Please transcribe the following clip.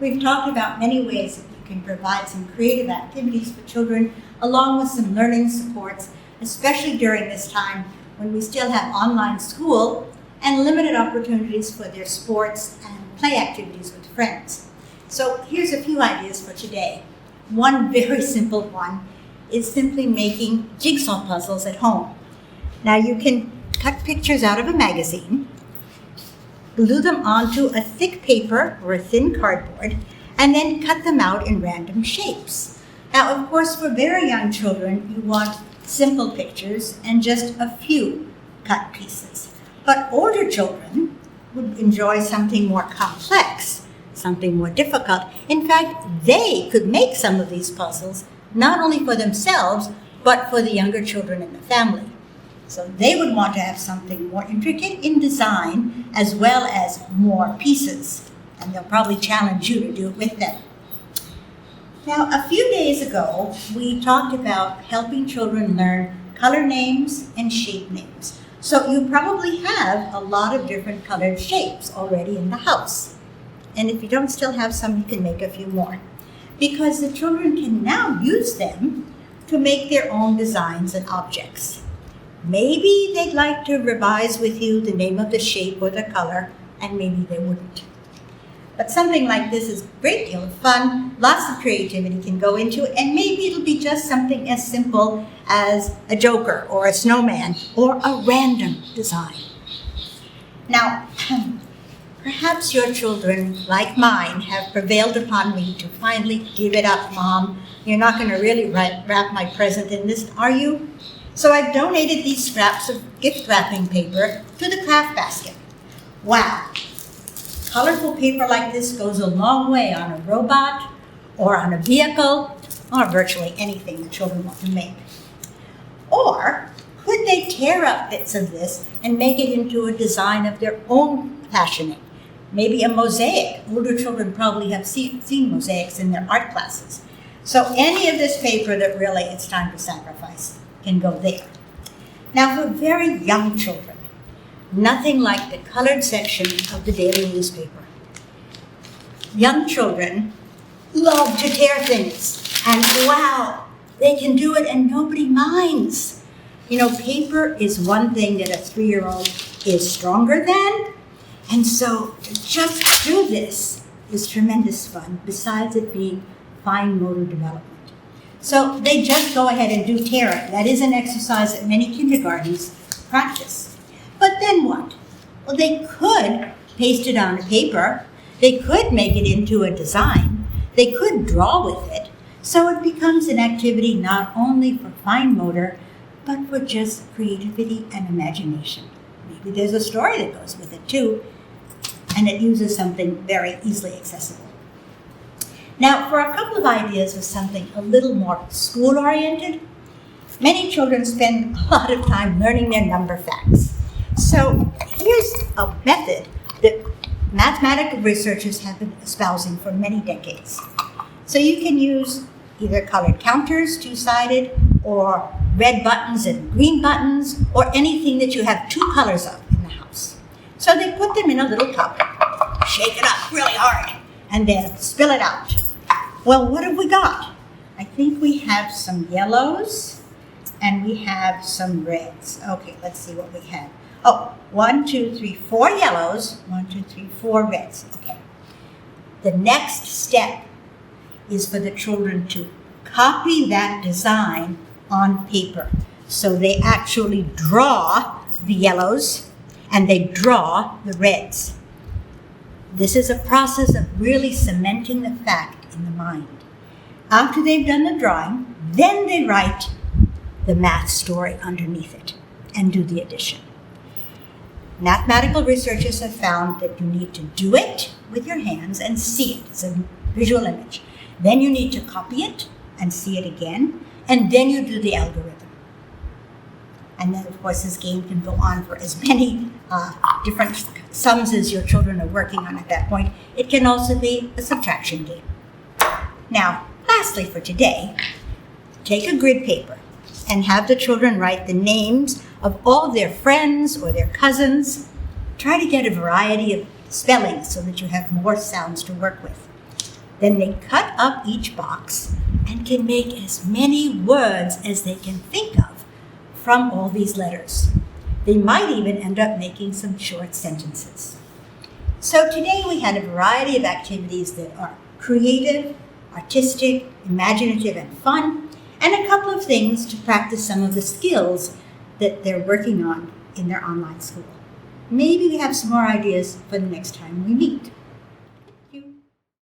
we've talked about many ways that you can provide some creative activities for children, along with some learning supports, especially during this time when we still have online school and limited opportunities for their sports and play activities with friends. So here's a few ideas for today. One very simple one is simply making jigsaw puzzles at home. Now you can cut pictures out of a magazine, glue them onto a thick paper or a thin cardboard, and then cut them out in random shapes. Now, of course, for very young children, you want simple pictures and just a few cut pieces. But older children would enjoy something more complex, something more difficult. In fact, they could make some of these puzzles, not only for themselves, but for the younger children in the family. So they would want to have something more intricate in design as well as more pieces. And they'll probably challenge you to do it with them. Now, a few days ago, we talked about helping children learn color names and shape names. So you probably have a lot of different colored shapes already in the house. And if you don't still have some, you can make a few more. Because the children can now use them to make their own designs and objects. Maybe they'd like to revise with you the name of the shape or the color, and maybe they wouldn't. But something like this is a great deal of fun, lots of creativity can go into it, and maybe it'll be just something as simple as a joker or a snowman or a random design. Now, perhaps your children, like mine, have prevailed upon me to finally give it up, Mom. You're not going to really wrap my present in this, are you? So I've donated these scraps of gift wrapping paper to the craft basket. Wow! Colorful paper like this goes a long way on a robot, or on a vehicle, or virtually anything the children want to make. Or could they tear up bits of this and make it into a design of their own fashioning? Maybe a mosaic. Older children probably have seen mosaics in their art classes. So any of this paper that really it's time to sacrifice can go there. Now for very young children, nothing like the colored section of the daily newspaper. Young children love to tear things, and wow, they can do it and nobody minds. You know, paper is one thing that a 3-year-old is stronger than, and so to just do this is tremendous fun, besides it being fine motor development. So they just go ahead and do tearing. That is an exercise that many kindergartens practice. But then what? Well, they could paste it on a paper. They could make it into a design. They could draw with it. So it becomes an activity not only for fine motor, but for just creativity and imagination. Maybe there's a story that goes with it too, and it uses something very easily accessible. Now, for a couple of ideas of something a little more school-oriented, many children spend a lot of time learning their number facts. So here's a method that mathematical researchers have been espousing for many decades. So you can use either colored counters, two-sided, or red buttons and green buttons, or anything that you have two colors of in the house. So they put them in a little cup, shake it up really hard, and then spill it out. Well, what have we got? I think we have some yellows and we have some reds. Okay, let's see what we have. Oh, 1, 2, 3, 4 yellows, 1, 2, 3, 4 reds. Okay. The next step is for the children to copy that design on paper. So they actually draw the yellows and they draw the reds. This is a process of really cementing the fact in the mind. After they've done the drawing, then they write the math story underneath it and do the addition. Mathematical researchers have found that you need to do it with your hands and see it. It's a visual image. Then you need to copy it and see it again, and then you do the algorithm. And then, of course, this game can go on for as many different sums as your children are working on at that point. It can also be a subtraction game. Now, lastly for today, take a grid paper and have the children write the names of all their friends or their cousins. Try to get a variety of spellings so that you have more sounds to work with. Then they cut up each box and can make as many words as they can think of from all these letters. They might even end up making some short sentences. So today we had a variety of activities that are creative, artistic, imaginative, and fun, and a couple of things to practice some of the skills that they're working on in their online school. Maybe we have some more ideas for the next time we meet.